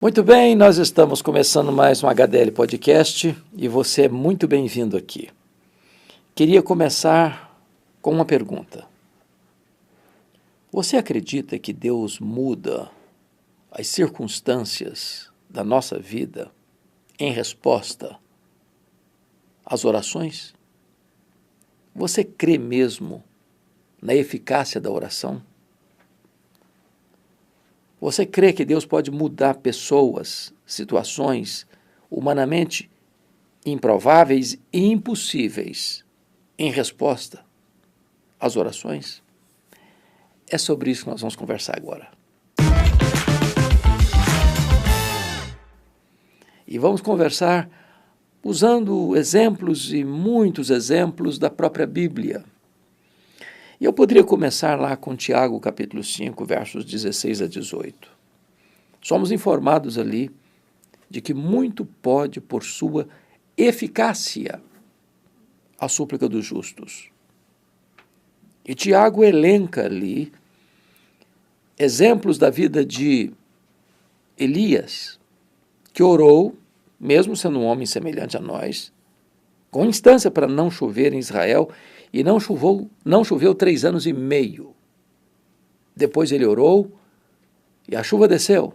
Muito bem, nós estamos começando mais um HDL Podcast e você é muito bem-vindo aqui. Queria começar com uma pergunta. Você acredita que Deus muda as circunstâncias da nossa vida em resposta às orações? Você crê mesmo na eficácia da oração? Você crê que Deus pode mudar pessoas, situações humanamente improváveis e impossíveis em resposta às orações? É sobre isso que nós vamos conversar agora. E vamos conversar usando exemplos e muitos exemplos da própria Bíblia. E eu poderia começar lá com Tiago, capítulo 5, versos 16 a 18. Somos informados ali de que muito pode, por sua eficácia, a súplica dos justos. E Tiago elenca ali exemplos da vida de Elias, que orou, mesmo sendo um homem semelhante a nós, com instância para não chover em Israel, e não choveu 3 anos e meio. Depois ele orou e a chuva desceu.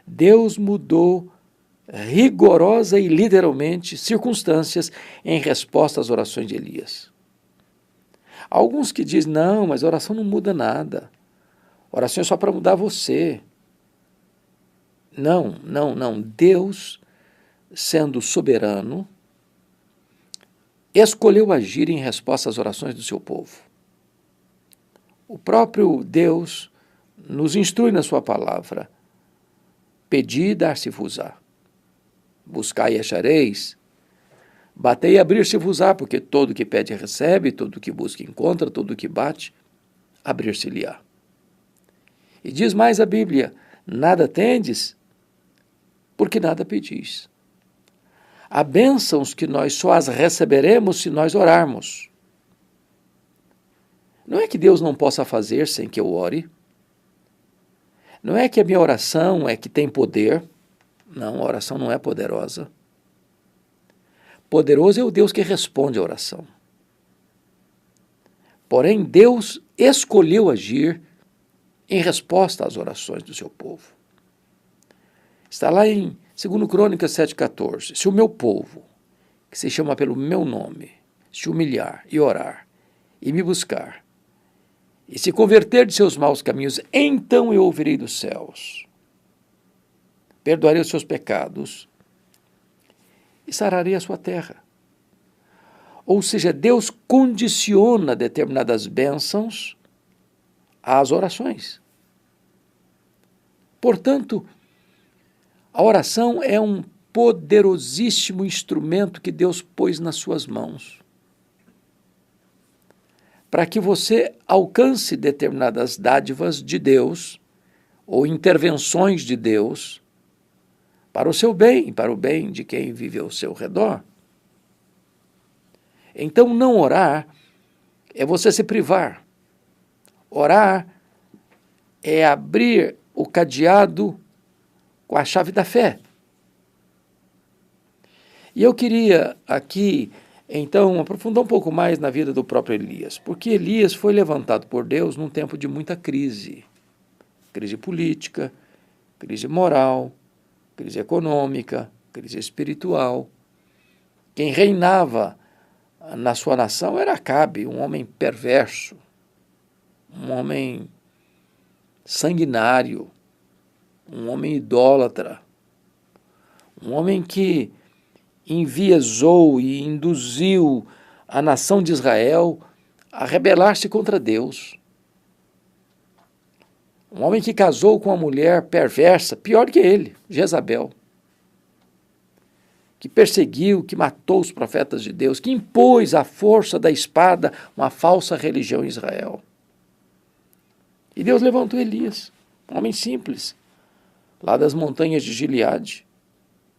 Deus mudou rigorosa e literalmente circunstâncias em resposta às orações de Elias. Alguns que dizem, não, mas a oração não muda nada. Oração é só para mudar você. Não. Deus, sendo soberano, escolheu agir em resposta às orações do seu povo. O próprio Deus nos instrui na sua palavra: pedi e dar-se-vos-á, buscai e achareis, batei e abrir-se-vos-á, porque todo que pede recebe, todo que busca encontra, todo que bate, abrir-se-lhe-á. E diz mais a Bíblia: nada tendes, porque nada pedis. Há bênçãos que nós só as receberemos se nós orarmos. Não é que Deus não possa fazer sem que eu ore. Não é que a minha oração é que tem poder. Não, a oração não é poderosa. Poderoso é o Deus que responde à oração. Porém, Deus escolheu agir em resposta às orações do seu povo. Está lá em 2 Crônicas 7,14. Se o meu povo, que se chama pelo meu nome, se humilhar e orar, e me buscar, e se converter de seus maus caminhos, então eu ouvirei dos céus, perdoarei os seus pecados e sararei a sua terra. Ou seja, Deus condiciona determinadas bênçãos às orações. Portanto, a oração é um poderosíssimo instrumento que Deus pôs nas suas mãos para que você alcance determinadas dádivas de Deus ou intervenções de Deus para o seu bem, para o bem de quem vive ao seu redor. Então, não orar é você se privar. Orar é abrir o cadeado com a chave da fé. E eu queria aqui, então, aprofundar um pouco mais na vida do próprio Elias, porque Elias foi levantado por Deus num tempo de muita crise. Crise política, crise moral, crise econômica, crise espiritual. Quem reinava na sua nação era Acabe, um homem perverso, um homem sanguinário, um homem idólatra, um homem que enviesou e induziu a nação de Israel a rebelar-se contra Deus. Um homem que casou com uma mulher perversa, pior que ele, Jezabel, que perseguiu, que matou os profetas de Deus, que impôs à força da espada uma falsa religião em Israel. E Deus levantou Elias, um homem simples, lá das montanhas de Gileade,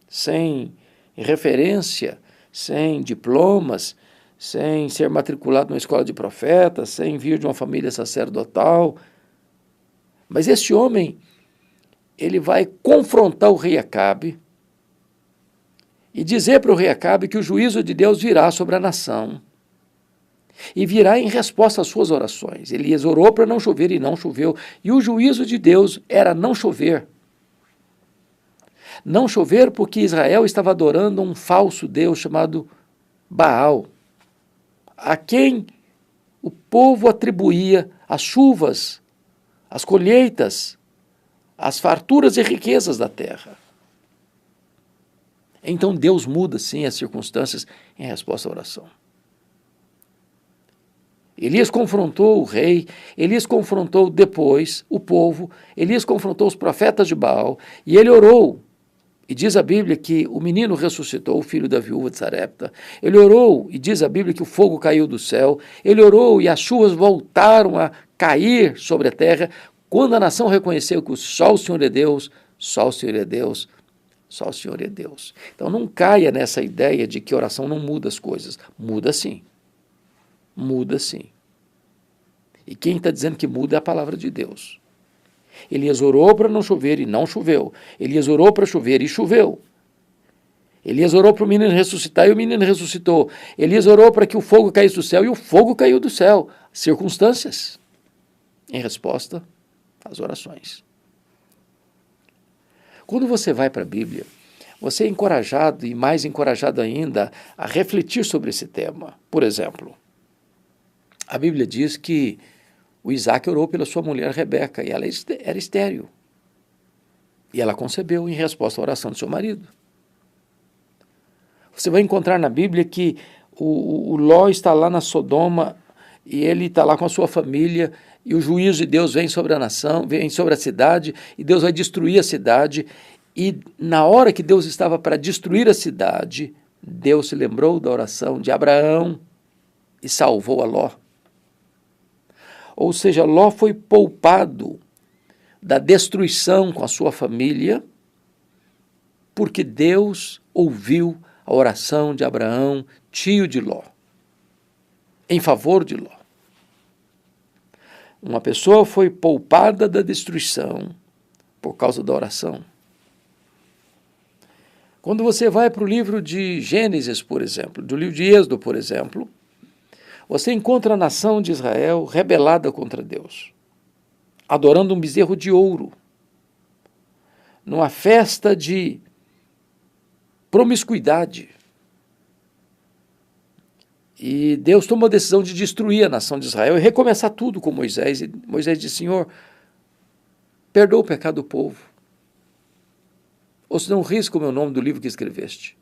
sem referência, sem diplomas, sem ser matriculado numa escola de profetas, sem vir de uma família sacerdotal. Mas esse homem, ele vai confrontar o rei Acabe e dizer para o rei Acabe que o juízo de Deus virá sobre a nação e virá em resposta às suas orações. Elias orou para não chover e não choveu, e o juízo de Deus era não chover. Não chover porque Israel estava adorando um falso Deus chamado Baal, a quem o povo atribuía as chuvas, as colheitas, as farturas e riquezas da terra. Então Deus muda, sim, as circunstâncias em resposta à oração. Elias confrontou o rei, Elias confrontou depois o povo, Elias confrontou os profetas de Baal, e ele orou. E diz a Bíblia que o menino ressuscitou, o filho da viúva de Sarepta. Ele orou, e diz a Bíblia que o fogo caiu do céu. Ele orou e as chuvas voltaram a cair sobre a terra, quando a nação reconheceu que só o Senhor é Deus, só o Senhor é Deus, só o Senhor é Deus. Então não caia nessa ideia de que oração não muda as coisas. Muda sim. Muda sim. E quem está dizendo que muda é a palavra de Deus. Elias orou para não chover e não choveu. Elias orou para chover e choveu. Elias orou para o menino ressuscitar e o menino ressuscitou. Elias orou para que o fogo caísse do céu e o fogo caiu do céu. Circunstâncias em resposta às orações. Quando você vai para a Bíblia, você é encorajado e mais encorajado ainda a refletir sobre esse tema. Por exemplo, a Bíblia diz que o Isaac orou pela sua mulher Rebeca e ela era estéril. E ela concebeu em resposta à oração do seu marido. Você vai encontrar na Bíblia que o Ló está lá na Sodoma e ele está lá com a sua família e o juízo de Deus vem sobre a nação, vem sobre a cidade e Deus vai destruir a cidade. E na hora que Deus estava para destruir a cidade, Deus se lembrou da oração de Abraão e salvou a Ló. Ou seja, Ló foi poupado da destruição com a sua família, porque Deus ouviu a oração de Abraão, tio de Ló, em favor de Ló. Uma pessoa foi poupada da destruição por causa da oração. Quando você vai para o livro de Gênesis, por exemplo, do livro de Êxodo, por exemplo, você encontra a nação de Israel rebelada contra Deus, adorando um bezerro de ouro, numa festa de promiscuidade. E Deus tomou a decisão de destruir a nação de Israel e recomeçar tudo com Moisés. E Moisés disse: Senhor, perdoa o pecado do povo, ou se não risca o meu nome do livro que escreveste.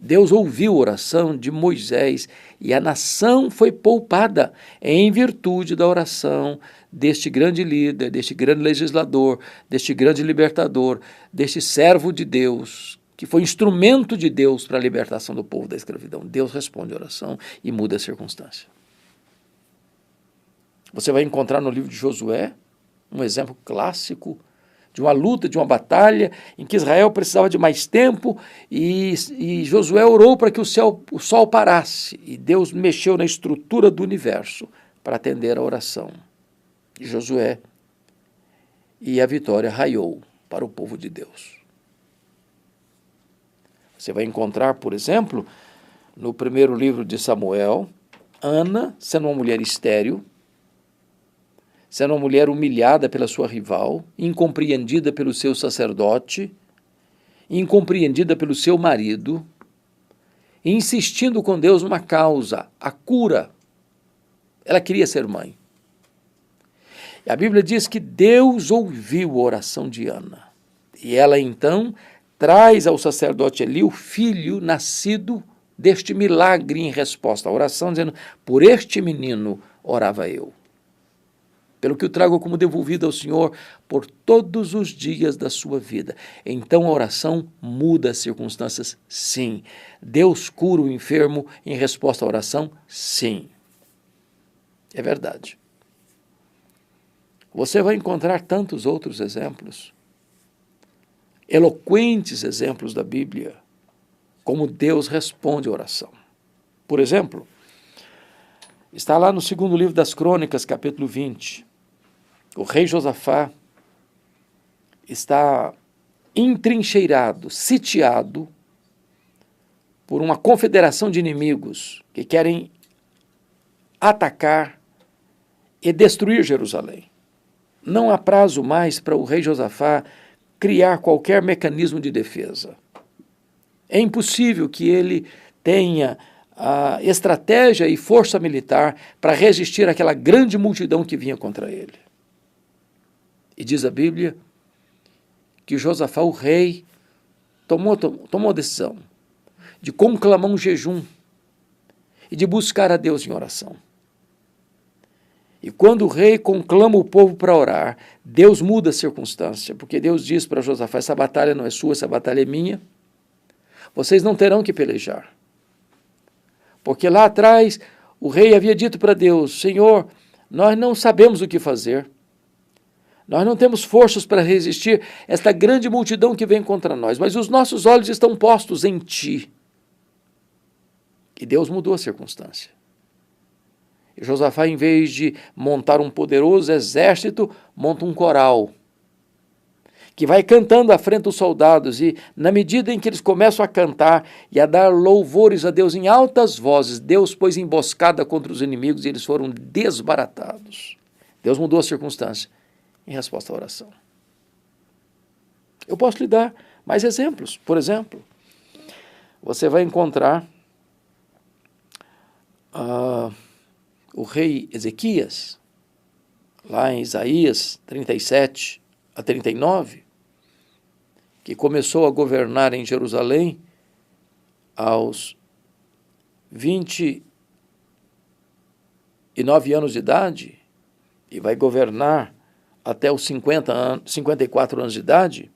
Deus ouviu a oração de Moisés e a nação foi poupada em virtude da oração deste grande líder, deste grande legislador, deste grande libertador, deste servo de Deus, que foi instrumento de Deus para a libertação do povo da escravidão. Deus responde a oração e muda a circunstância. Você vai encontrar no livro de Josué um exemplo clássico de uma luta, de uma batalha, em que Israel precisava de mais tempo e Josué orou para que o sol parasse. E Deus mexeu na estrutura do universo para atender a oração de Josué. E a vitória raiou para o povo de Deus. Você vai encontrar, por exemplo, no primeiro livro de Samuel, Ana, sendo uma mulher estéril, sendo uma mulher humilhada pela sua rival, incompreendida pelo seu sacerdote, incompreendida pelo seu marido, insistindo com Deus numa causa, a cura. Ela queria ser mãe. E a Bíblia diz que Deus ouviu a oração de Ana. E ela então traz ao sacerdote Eli o filho nascido deste milagre em resposta à oração, dizendo: por este menino orava eu, pelo que o trago como devolvido ao Senhor por todos os dias da sua vida. Então a oração muda as circunstâncias, sim. Deus cura o enfermo em resposta à oração, sim. É verdade. Você vai encontrar tantos outros exemplos, eloquentes exemplos da Bíblia, como Deus responde a oração. Por exemplo, está lá no segundo livro das Crônicas, capítulo 20. O rei Josafá está entrincheirado, sitiado por uma confederação de inimigos que querem atacar e destruir Jerusalém. Não há prazo mais para o rei Josafá criar qualquer mecanismo de defesa. É impossível que ele tenha a estratégia e força militar para resistir àquela grande multidão que vinha contra ele. E diz a Bíblia que Josafá, o rei, tomou a decisão de conclamar um jejum e de buscar a Deus em oração. E quando o rei conclama o povo para orar, Deus muda a circunstância, porque Deus diz para Josafá: essa batalha não é sua, essa batalha é minha. Vocês não terão que pelejar. Porque lá atrás o rei havia dito para Deus: Senhor, nós não sabemos o que fazer. Nós não temos forças para resistir a esta grande multidão que vem contra nós, mas os nossos olhos estão postos em Ti. E Deus mudou a circunstância. E Josafá, em vez de montar um poderoso exército, monta um coral, que vai cantando à frente dos soldados, e na medida em que eles começam a cantar e a dar louvores a Deus em altas vozes, Deus pôs emboscada contra os inimigos e eles foram desbaratados. Deus mudou a circunstância em resposta à oração. Eu posso lhe dar mais exemplos. Por exemplo, você vai encontrar o rei Ezequias, lá em Isaías 37 a 39, que começou a governar em Jerusalém aos 29 anos de idade e vai governar até os 54 anos de idade.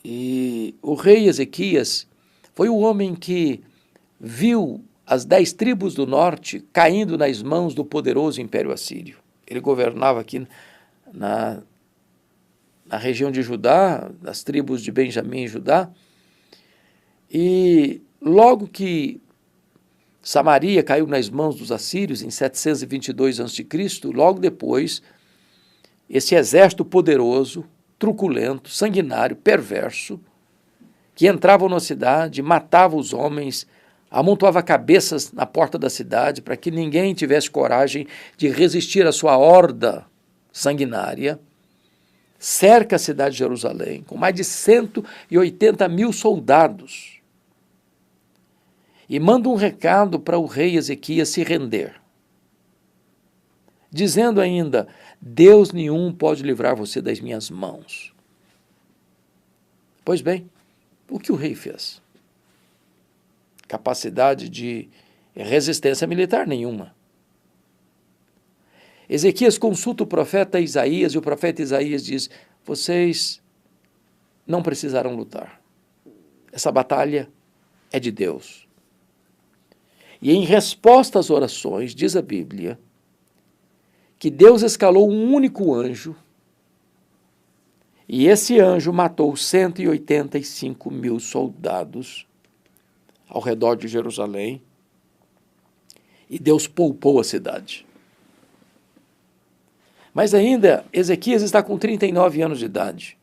E o rei Ezequias foi o homem que viu as 10 tribos do norte caindo nas mãos do poderoso Império Assírio. Ele governava aqui na região de Judá, das tribos de Benjamim e Judá, e logo que Samaria caiu nas mãos dos assírios em 722 a.C., logo depois, esse exército poderoso, truculento, sanguinário, perverso, que entrava na cidade, matava os homens, amontoava cabeças na porta da cidade para que ninguém tivesse coragem de resistir à sua horda sanguinária, cerca a cidade de Jerusalém com mais de 180 mil soldados e manda um recado para o rei Ezequias se render, dizendo ainda: Deus nenhum pode livrar você das minhas mãos. Pois bem, o que o rei fez? Capacidade de resistência militar nenhuma. Ezequias consulta o profeta Isaías e o profeta Isaías diz: vocês não precisarão lutar. Essa batalha é de Deus. E em resposta às orações, diz a Bíblia, que Deus escalou um único anjo e esse anjo matou 185 mil soldados ao redor de Jerusalém e Deus poupou a cidade. Mas ainda, Ezequias está com 39 anos de idade,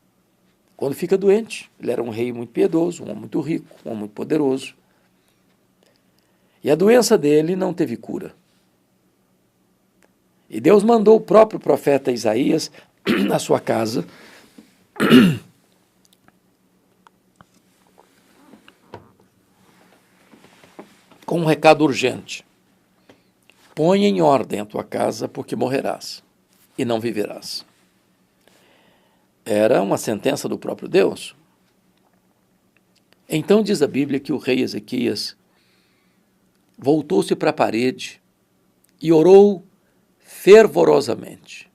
quando fica doente. Ele era um rei muito piedoso, um homem muito rico, um homem muito poderoso. E a doença dele não teve cura. E Deus mandou o próprio profeta Isaías na sua casa com um recado urgente: põe em ordem a tua casa, porque morrerás e não viverás. Era uma sentença do próprio Deus. Então diz a Bíblia que o rei Ezequias voltou-se para a parede e orou fervorosamente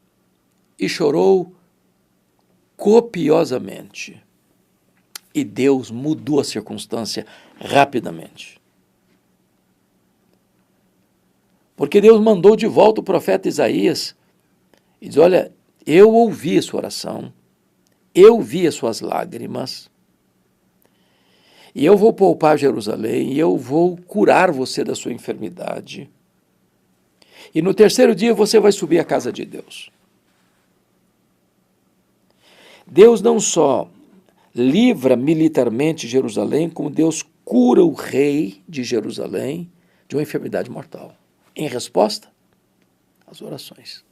e chorou copiosamente. E Deus mudou a circunstância rapidamente. Porque Deus mandou de volta o profeta Isaías e diz: olha, eu ouvi a sua oração, eu vi as suas lágrimas, e eu vou poupar Jerusalém, e eu vou curar você da sua enfermidade. E no terceiro dia você vai subir à casa de Deus. Deus não só livra militarmente Jerusalém, como Deus cura o rei de Jerusalém de uma enfermidade mortal, em resposta às orações.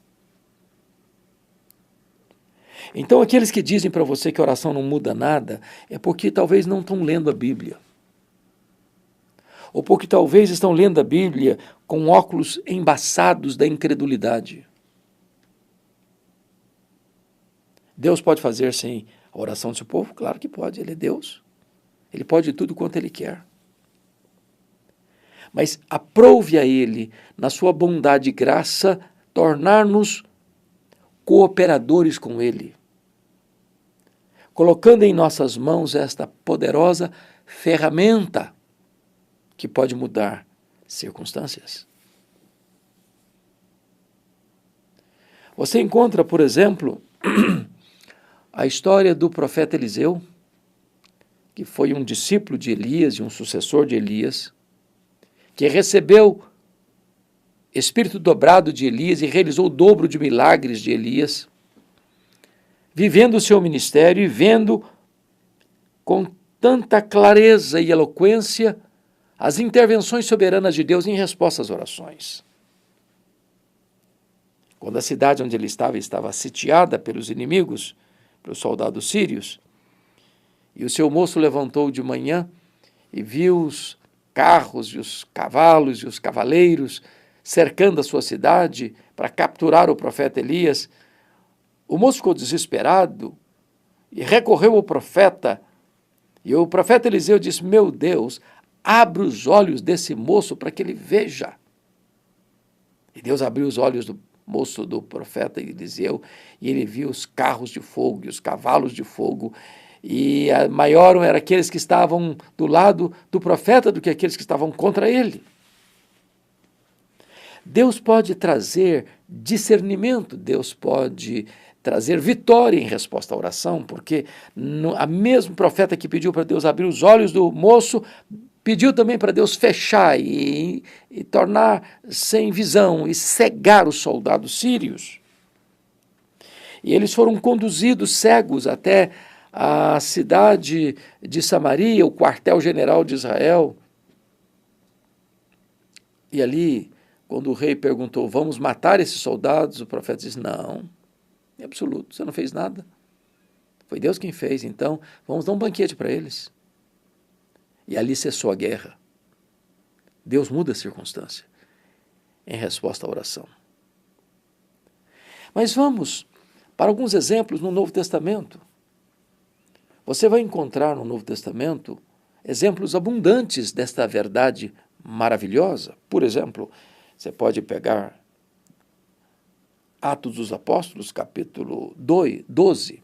Então, aqueles que dizem para você que a oração não muda nada, é porque talvez não estão lendo a Bíblia. Ou porque talvez estão lendo a Bíblia com óculos embaçados da incredulidade. Deus pode fazer sem a oração do seu povo? Claro que pode, Ele é Deus. Ele pode tudo quanto Ele quer. Mas aprove a Ele, na sua bondade e graça, tornar-nos cooperadores com Ele, colocando em nossas mãos esta poderosa ferramenta que pode mudar circunstâncias. Você encontra, por exemplo, a história do profeta Eliseu, que foi um discípulo de Elias e um sucessor de Elias, que recebeu espírito dobrado de Elias e realizou o dobro de milagres de Elias, vivendo o seu ministério e vendo com tanta clareza e eloquência as intervenções soberanas de Deus em resposta às orações. Quando a cidade onde ele estava sitiada pelos inimigos, pelos soldados sírios, e o seu moço levantou de manhã e viu os carros e os cavalos e os cavaleiros cercando a sua cidade para capturar o profeta Elias, o moço ficou desesperado e recorreu ao profeta. E o profeta Eliseu disse: meu Deus, abre os olhos desse moço para que ele veja. E Deus abriu os olhos do moço, do profeta Eliseu, e ele viu os carros de fogo e os cavalos de fogo, e maior eram aqueles que estavam do lado do profeta do que aqueles que estavam contra ele. Deus pode trazer discernimento, Deus pode trazer vitória em resposta à oração, porque a mesmo profeta que pediu para Deus abrir os olhos do moço, pediu também para Deus fechar e tornar sem visão e cegar os soldados sírios. E eles foram conduzidos cegos até a cidade de Samaria, o quartel-general de Israel. E ali, quando o rei perguntou: vamos matar esses soldados? O profeta disse: não, em absoluto, você não fez nada. Foi Deus quem fez, então vamos dar um banquete para eles. E ali cessou a guerra. Deus muda a circunstância em resposta à oração. Mas vamos para alguns exemplos no Novo Testamento. Você vai encontrar no Novo Testamento exemplos abundantes desta verdade maravilhosa. Por exemplo, você pode pegar Atos dos Apóstolos, capítulo 12,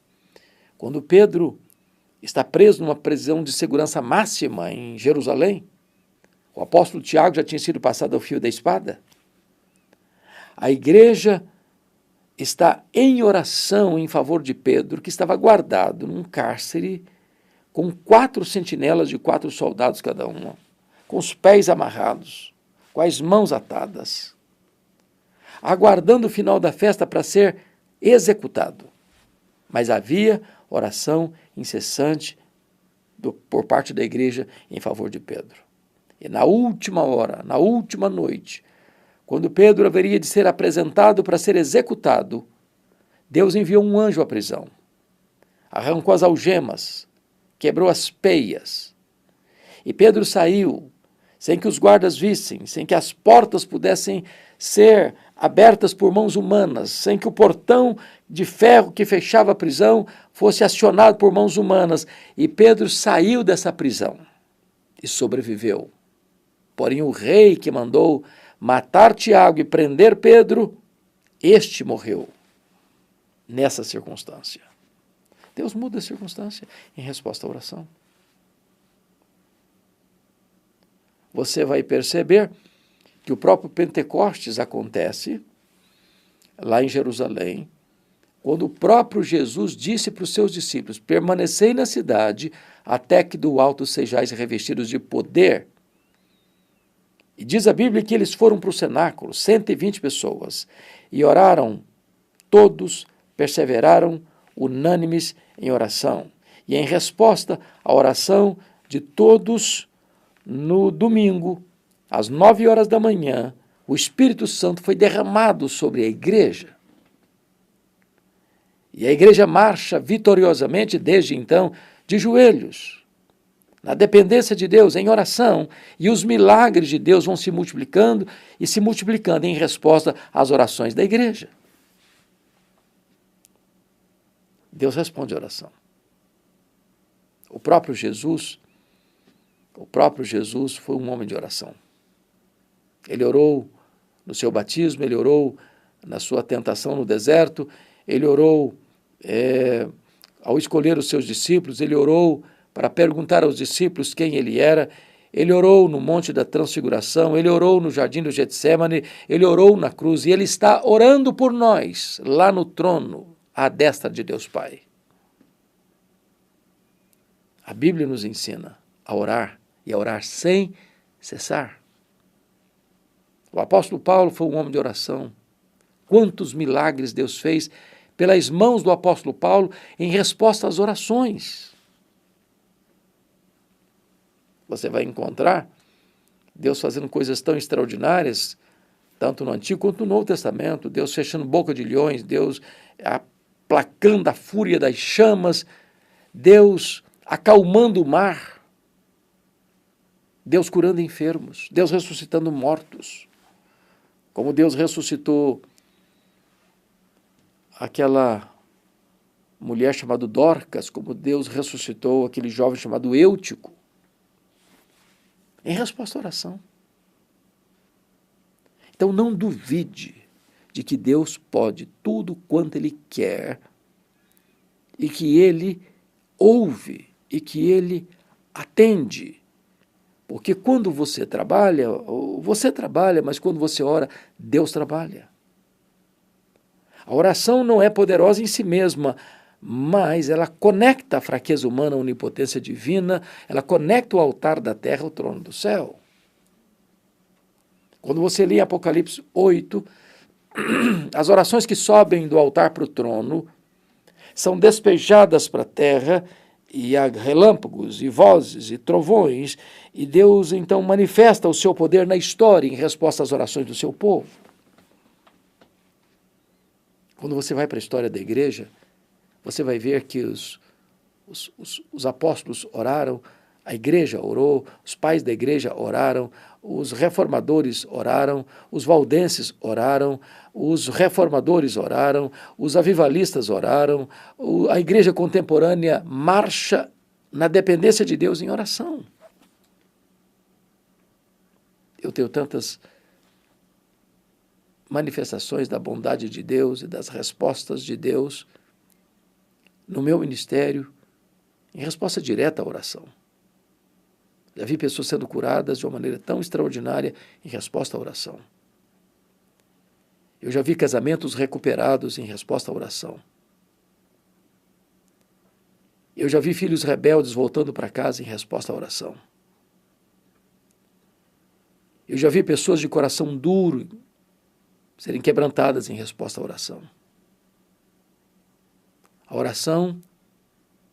quando Pedro está preso numa prisão de segurança máxima em Jerusalém. O apóstolo Tiago já tinha sido passado ao fio da espada. A igreja está em oração em favor de Pedro, que estava guardado num cárcere com 4 sentinelas de 4 soldados cada uma, com os pés amarrados, com as mãos atadas, aguardando o final da festa para ser executado. Mas havia oração incessante por parte da igreja em favor de Pedro. E na última hora, na última noite, quando Pedro haveria de ser apresentado para ser executado, Deus enviou um anjo à prisão, arrancou as algemas, quebrou as peias, e Pedro saiu sem que os guardas vissem, sem que as portas pudessem ser abertas por mãos humanas, sem que o portão de ferro que fechava a prisão fosse acionado por mãos humanas. E Pedro saiu dessa prisão e sobreviveu. Porém, o rei que mandou matar Tiago e prender Pedro, este morreu nessa circunstância. Deus muda a circunstância em resposta à oração. Você vai perceber que o próprio Pentecostes acontece lá em Jerusalém, quando o próprio Jesus disse para os seus discípulos: permanecei na cidade até que do alto sejais revestidos de poder. E diz a Bíblia que eles foram para o cenáculo, 120 pessoas, e oraram, todos perseveraram unânimes em oração. E em resposta à oração de todos, no domingo, às 9 horas da manhã, o Espírito Santo foi derramado sobre a igreja. E a igreja marcha vitoriosamente, desde então, de joelhos, na dependência de Deus, em oração, e os milagres de Deus vão se multiplicando e se multiplicando em resposta às orações da igreja. Deus responde a oração. O próprio Jesus foi um homem de oração. Ele orou no seu batismo, ele orou na sua tentação no deserto, ele orou ao escolher os seus discípulos, ele orou para perguntar aos discípulos quem ele era, ele orou no Monte da Transfiguração, ele orou no Jardim do Getsêmani, ele orou na cruz, e ele está orando por nós, lá no trono, à destra de Deus Pai. A Bíblia nos ensina a orar, e a orar sem cessar. O apóstolo Paulo foi um homem de oração. Quantos milagres Deus fez pelas mãos do apóstolo Paulo em resposta às orações. Você vai encontrar Deus fazendo coisas tão extraordinárias, tanto no Antigo quanto no Novo Testamento, Deus fechando boca de leões, Deus aplacando a fúria das chamas, Deus acalmando o mar, Deus curando enfermos, Deus ressuscitando mortos, como Deus ressuscitou aquela mulher chamada Dorcas, como Deus ressuscitou aquele jovem chamado Eutico, em resposta à oração. Então não duvide de que Deus pode tudo quanto Ele quer, e que Ele ouve, e que Ele atende. Porque quando você trabalha, mas quando você ora, Deus trabalha. A oração não é poderosa em si mesma, mas ela conecta a fraqueza humana à onipotência divina, ela conecta o altar da terra ao trono do céu. Quando você lê Apocalipse 8, as orações que sobem do altar para o trono são despejadas para a terra, e há relâmpagos, e vozes, e trovões, e Deus então manifesta o seu poder na história em resposta às orações do seu povo. Quando você vai para a história da igreja, você vai ver que os apóstolos oraram, a igreja orou, os pais da igreja oraram, os reformadores oraram, os valdenses oraram, os reformadores oraram, os avivalistas oraram, a igreja contemporânea marcha na dependência de Deus em oração. Eu tenho tantas manifestações da bondade de Deus e das respostas de Deus no meu ministério, em resposta direta à oração. Já vi pessoas sendo curadas de uma maneira tão extraordinária em resposta à oração. Eu já vi casamentos recuperados em resposta à oração. Eu já vi filhos rebeldes voltando para casa em resposta à oração. Eu já vi pessoas de coração duro serem quebrantadas em resposta à oração. A oração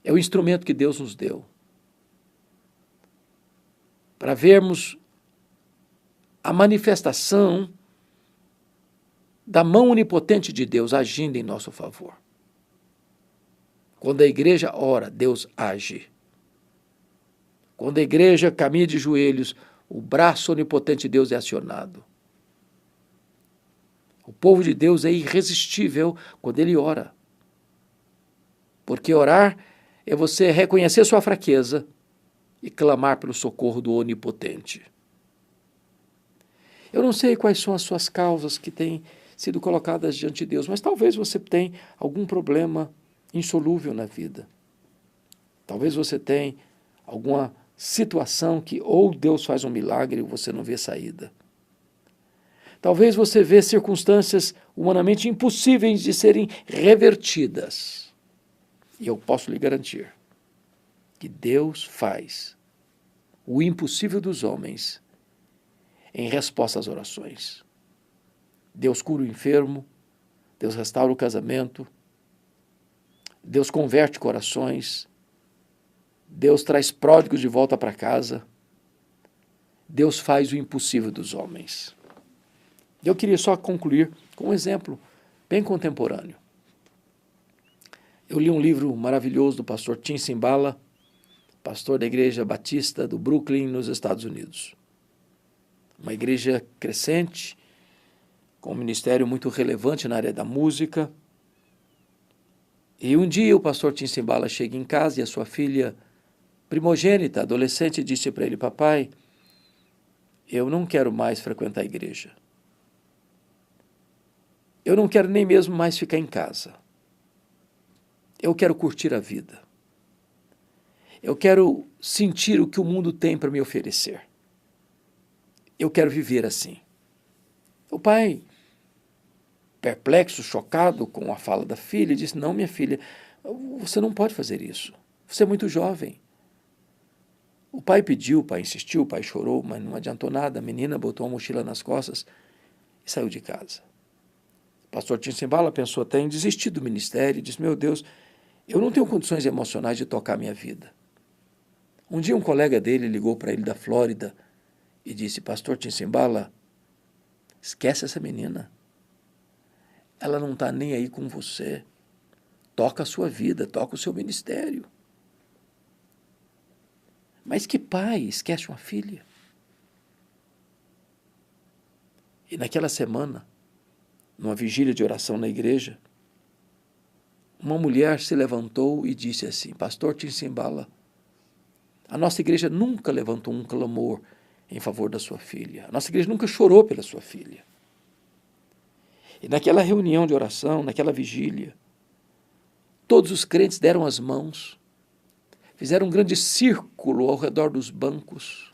é o instrumento que Deus nos deu para vermos a manifestação da mão onipotente de Deus agindo em nosso favor. Quando a igreja ora, Deus age. Quando a igreja caminha de joelhos, o braço onipotente de Deus é acionado. O povo de Deus é irresistível quando ele ora. Porque orar é você reconhecer sua fraqueza e clamar pelo socorro do Onipotente. Eu não sei quais são as suas causas que têm sido colocadas diante de Deus, mas talvez você tenha algum problema insolúvel na vida. Talvez você tenha alguma situação que ou Deus faz um milagre e você não vê saída. Talvez você vê circunstâncias humanamente impossíveis de serem revertidas. E eu posso lhe garantir que Deus faz o impossível dos homens em resposta às orações. Deus cura o enfermo, Deus restaura o casamento, Deus converte corações, Deus traz pródigos de volta para casa, Deus faz o impossível dos homens. Eu queria só concluir com um exemplo bem contemporâneo. Eu li um livro maravilhoso do pastor Tim Cymbala, pastor da Igreja Batista do Brooklyn, nos Estados Unidos. Uma igreja crescente, com um ministério muito relevante na área da música. E um dia o pastor Tim Cymbala chega em casa e a sua filha primogênita, adolescente, disse para ele: papai, eu não quero mais frequentar a igreja. Eu não quero nem mesmo mais ficar em casa. Eu quero curtir a vida. Eu quero sentir o que o mundo tem para me oferecer. Eu quero viver assim. O pai, perplexo, chocado com a fala da filha, disse: não, minha filha, você não pode fazer isso. Você é muito jovem. O pai pediu, o pai insistiu, o pai chorou, mas não adiantou nada. A menina botou a mochila nas costas e saiu de casa. O pastor Tim Cymbala pensou até em desistir do ministério e disse: meu Deus, eu não tenho condições emocionais de tocar minha vida. Um dia um colega dele ligou para ele da Flórida e disse: pastor Tim Cymbala, esquece essa menina. Ela não está nem aí com você. Toca a sua vida, toca o seu ministério. Mas que pai esquece uma filha? E naquela semana, numa vigília de oração na igreja, uma mulher se levantou e disse assim: pastor Tim Cymbala, a nossa igreja nunca levantou um clamor em favor da sua filha. A nossa igreja nunca chorou pela sua filha. E naquela reunião de oração, naquela vigília, todos os crentes deram as mãos, fizeram um grande círculo ao redor dos bancos.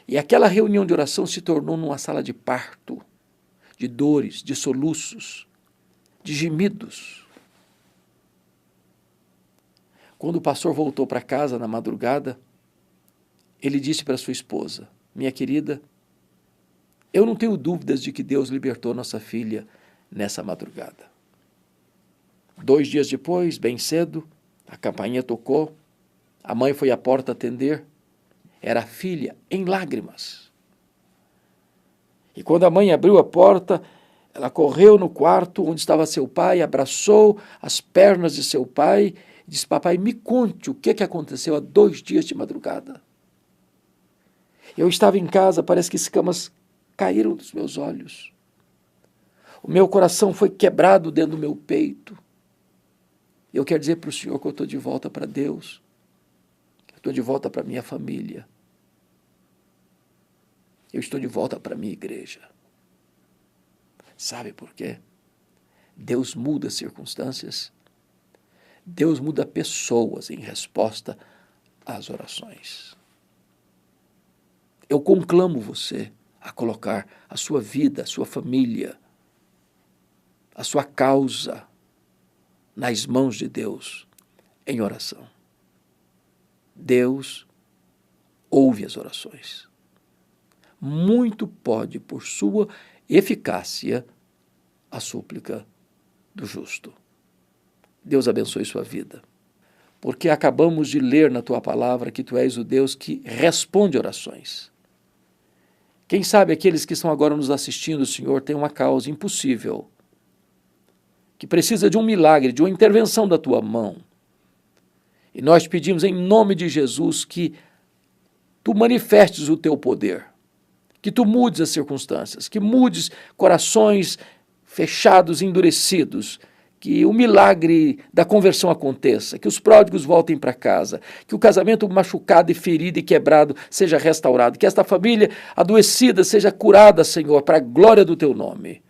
E aquela reunião de oração se tornou numa sala de parto, de dores, de soluços, de gemidos. Quando o pastor voltou para casa na madrugada, ele disse para sua esposa: minha querida, eu não tenho dúvidas de que Deus libertou nossa filha nessa madrugada. 2 dias depois, bem cedo, a campainha tocou, a mãe foi à porta atender, era a filha em lágrimas. E quando a mãe abriu a porta, ela correu no quarto onde estava seu pai, abraçou as pernas de seu pai e disse: papai, me conte o que aconteceu há 2 dias de madrugada. Eu estava em casa, parece que escamas caíram dos meus olhos. O meu coração foi quebrado dentro do meu peito. Eu quero dizer para o Senhor que eu estou de volta para Deus. Eu estou de volta para minha família. Eu estou de volta para minha igreja. Sabe por quê? Deus muda circunstâncias. Deus muda pessoas em resposta às orações. Eu conclamo você a colocar a sua vida, a sua família, a sua causa nas mãos de Deus em oração. Deus ouve as orações. Muito pode, por sua eficácia, a súplica do justo. Deus abençoe sua vida. Porque acabamos de ler na tua palavra que tu és o Deus que responde orações. Quem sabe aqueles que estão agora nos assistindo, Senhor, têm uma causa impossível, que precisa de um milagre, de uma intervenção da tua mão. E nós pedimos em nome de Jesus que tu manifestes o teu poder, que tu mudes as circunstâncias, que mudes corações fechados, endurecidos, que o milagre da conversão aconteça, que os pródigos voltem para casa, que o casamento machucado e ferido e quebrado seja restaurado, que esta família adoecida seja curada, Senhor, para a glória do teu nome.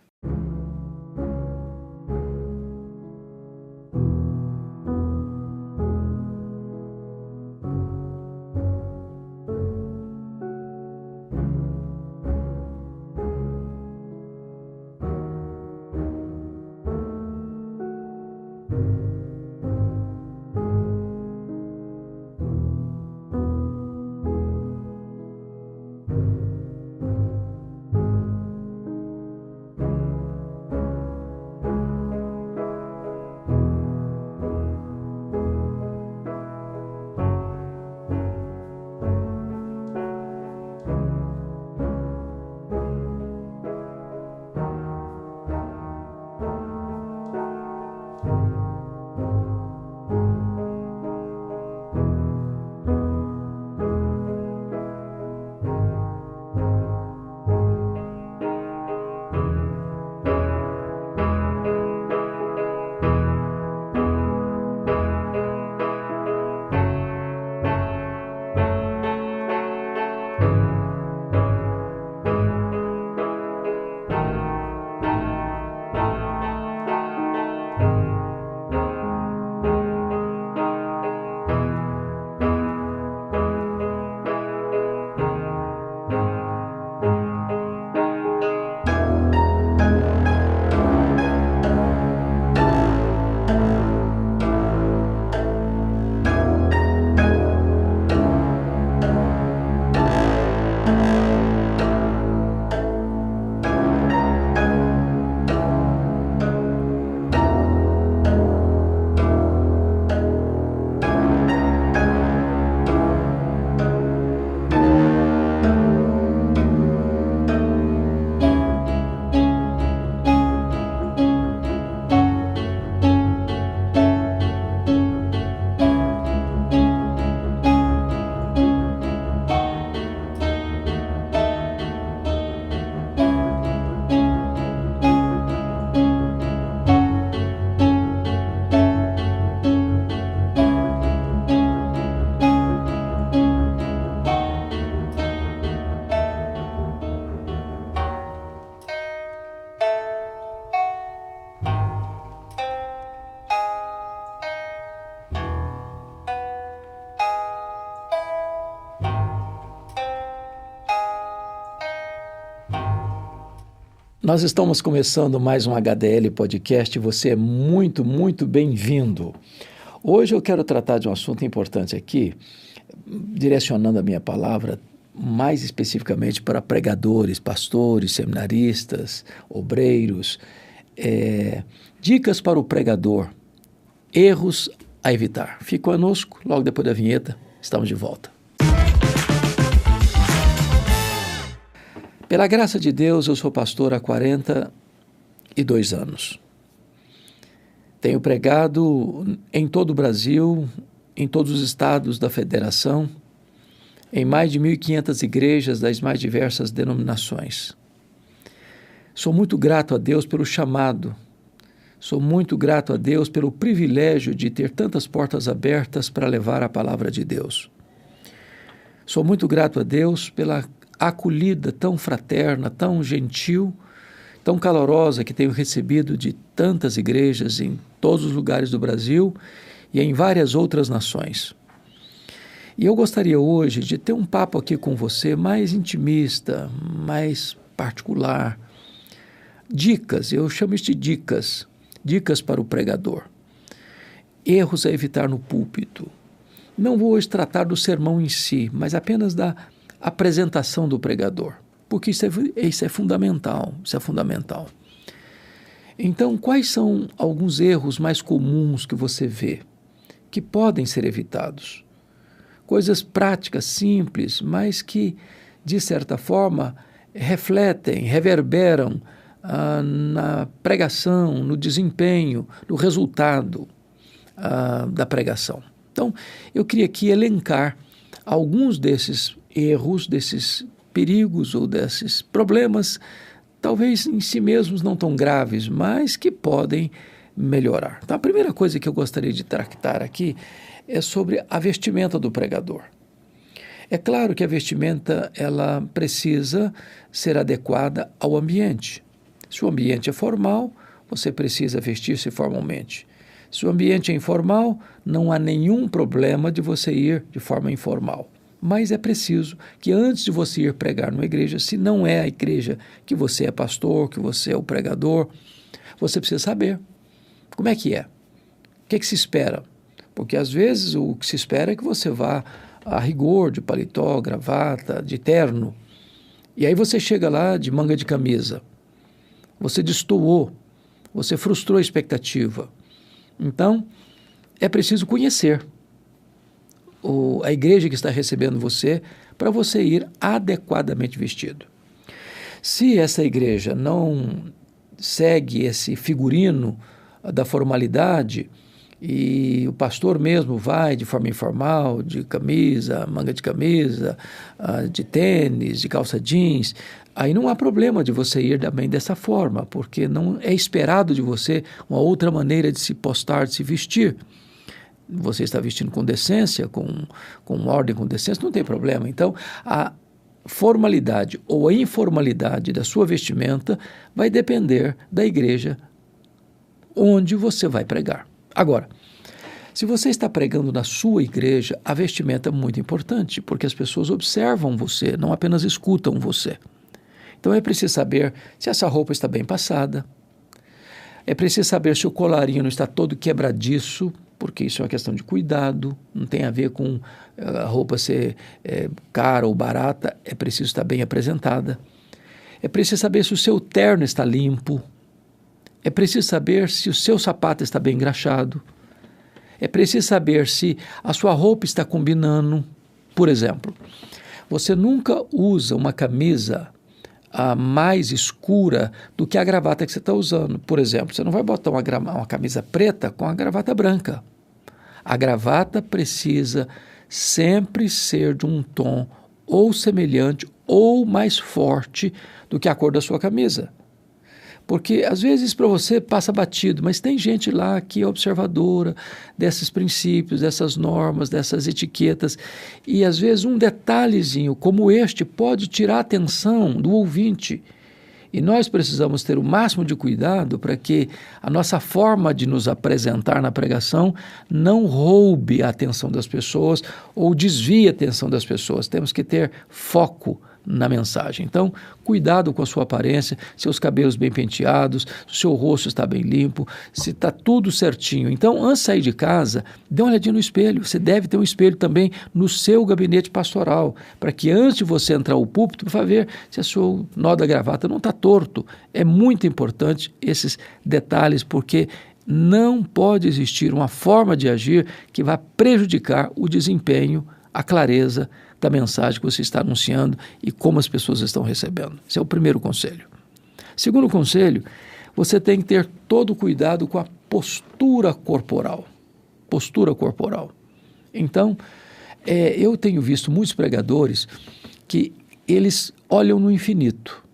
Nós estamos começando mais um HDL Podcast e você é muito, muito bem-vindo. Hoje eu quero tratar de um assunto importante aqui, direcionando a minha palavra mais especificamente para pregadores, pastores, seminaristas, obreiros. Dicas para o pregador, erros a evitar. Fique conosco, logo depois da vinheta, estamos de volta. Pela graça de Deus, eu sou pastor há 42 anos. Tenho pregado em todo o Brasil, em todos os estados da federação, em mais de 1.500 igrejas das mais diversas denominações. Sou muito grato a Deus pelo chamado. Sou muito grato a Deus pelo privilégio de ter tantas portas abertas para levar a palavra de Deus. Sou muito grato a Deus pela acolhida tão fraterna, tão gentil, tão calorosa que tenho recebido de tantas igrejas em todos os lugares do Brasil e em várias outras nações. E eu gostaria hoje de ter um papo aqui com você mais intimista, mais particular. Dicas, eu chamo isso de dicas para o pregador. Erros a evitar no púlpito. Não vou hoje tratar do sermão em si, mas apenas da apresentação do pregador, porque isso é fundamental, Então, quais são alguns erros mais comuns que você vê, que podem ser evitados? Coisas práticas, simples, mas que, de certa forma, refletem, reverberam na pregação, no desempenho, no resultado da pregação. Então, eu queria aqui elencar alguns desses erros, desses perigos ou desses problemas, talvez em si mesmos não tão graves, mas que podem melhorar. Então, a primeira coisa que eu gostaria de tratar aqui é sobre a vestimenta do pregador. É claro que a vestimenta ela precisa ser adequada ao ambiente. Se o ambiente é formal, você precisa vestir-se formalmente. Se o ambiente é informal, não há nenhum problema de você ir de forma informal. Mas é preciso que antes de você ir pregar numa igreja, se não é a igreja que você é pastor, que você é o pregador, você precisa saber como é que é. O que se espera? Porque às vezes o que se espera é que você vá a rigor de paletó, gravata, de terno. E aí você chega lá de manga de camisa. Você destoou, você frustrou a expectativa. Então, é preciso conhecer a igreja que está recebendo você para você ir adequadamente vestido. Se essa igreja não segue esse figurino da formalidade e o pastor mesmo vai de forma informal, de camisa, manga de camisa, de tênis, de calça jeans, aí não há problema de você ir também dessa forma, porque não é esperado de você uma outra maneira de se postar, de se vestir. Você está vestindo com decência, com ordem, com decência, não tem problema. Então, a formalidade ou a informalidade da sua vestimenta vai depender da igreja onde você vai pregar. Agora, se você está pregando na sua igreja, a vestimenta é muito importante, porque as pessoas observam você, não apenas escutam você. Então, é preciso saber se essa roupa está bem passada, é preciso saber se o colarinho não está todo quebradiço, porque isso é uma questão de cuidado, não tem a ver com a roupa ser cara ou barata, é preciso estar bem apresentada. É preciso saber se o seu terno está limpo, é preciso saber se o seu sapato está bem engraxado, é preciso saber se a sua roupa está combinando. Por exemplo, você nunca usa uma camisa mais escura do que a gravata que você está usando. Por exemplo, você não vai botar uma camisa preta com a gravata branca. A gravata precisa sempre ser de um tom ou semelhante ou mais forte do que a cor da sua camisa. Porque às vezes para você passa batido, mas tem gente lá que é observadora desses princípios, dessas normas, dessas etiquetas, e às vezes um detalhezinho como este pode tirar a atenção do ouvinte. E nós precisamos ter o máximo de cuidado para que a nossa forma de nos apresentar na pregação não roube a atenção das pessoas ou desvie a atenção das pessoas. Temos que ter foco na mensagem. Então, cuidado com a sua aparência, seus cabelos bem penteados, o seu rosto está bem limpo, se está tudo certinho. Então, antes de sair de casa, dê uma olhadinha no espelho. Você deve ter um espelho também no seu gabinete pastoral, para que antes de você entrar ao púlpito, para ver se o seu nó da gravata não está torto. É muito importante esses detalhes, porque não pode existir uma forma de agir que vá prejudicar o desempenho, a clareza da mensagem que você está anunciando e como as pessoas estão recebendo. Esse é o primeiro conselho. Segundo conselho, você tem que ter todo cuidado com a postura corporal. Postura corporal. Então, eu tenho visto muitos pregadores que eles olham no infinito.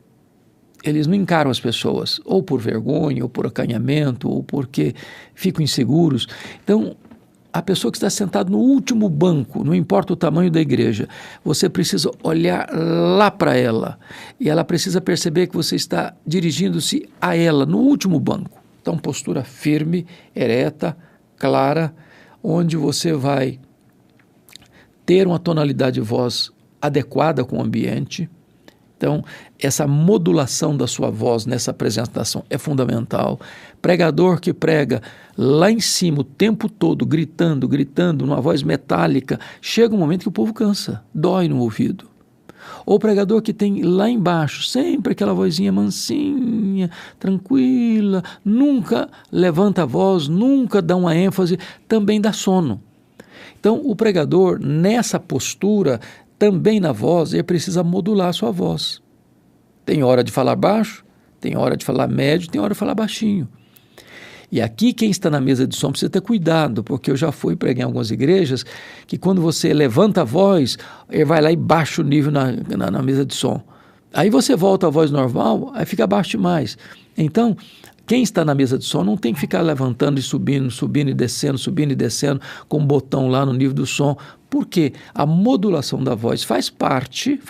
Eles não encaram as pessoas, ou por vergonha, ou por acanhamento, ou porque ficam inseguros. Então, a pessoa que está sentada no último banco, não importa o tamanho da igreja, você precisa olhar lá para ela. E ela precisa perceber que você está dirigindo-se a ela, no último banco. Então, postura firme, ereta, clara, onde você vai ter uma tonalidade de voz adequada com o ambiente. Então, essa modulação da sua voz nessa apresentação é fundamental. Pregador que prega lá em cima o tempo todo, gritando, numa voz metálica, chega um momento que o povo cansa, dói no ouvido. Ou pregador que tem lá embaixo sempre aquela vozinha mansinha, tranquila, nunca levanta a voz, nunca dá uma ênfase, também dá sono. Então, o pregador, nessa postura, também na voz, ele precisa modular a sua voz. Tem hora de falar baixo, tem hora de falar médio, tem hora de falar baixinho. E aqui quem está na mesa de som precisa ter cuidado, porque eu já fui pregar em algumas igrejas que quando você levanta a voz, ele vai lá e baixa o nível na mesa de som. Aí você volta à voz normal, aí fica baixo demais. Então, quem está na mesa de som não tem que ficar levantando e subindo e descendo, com um botão lá no nível do som, porque a modulação da voz faz parte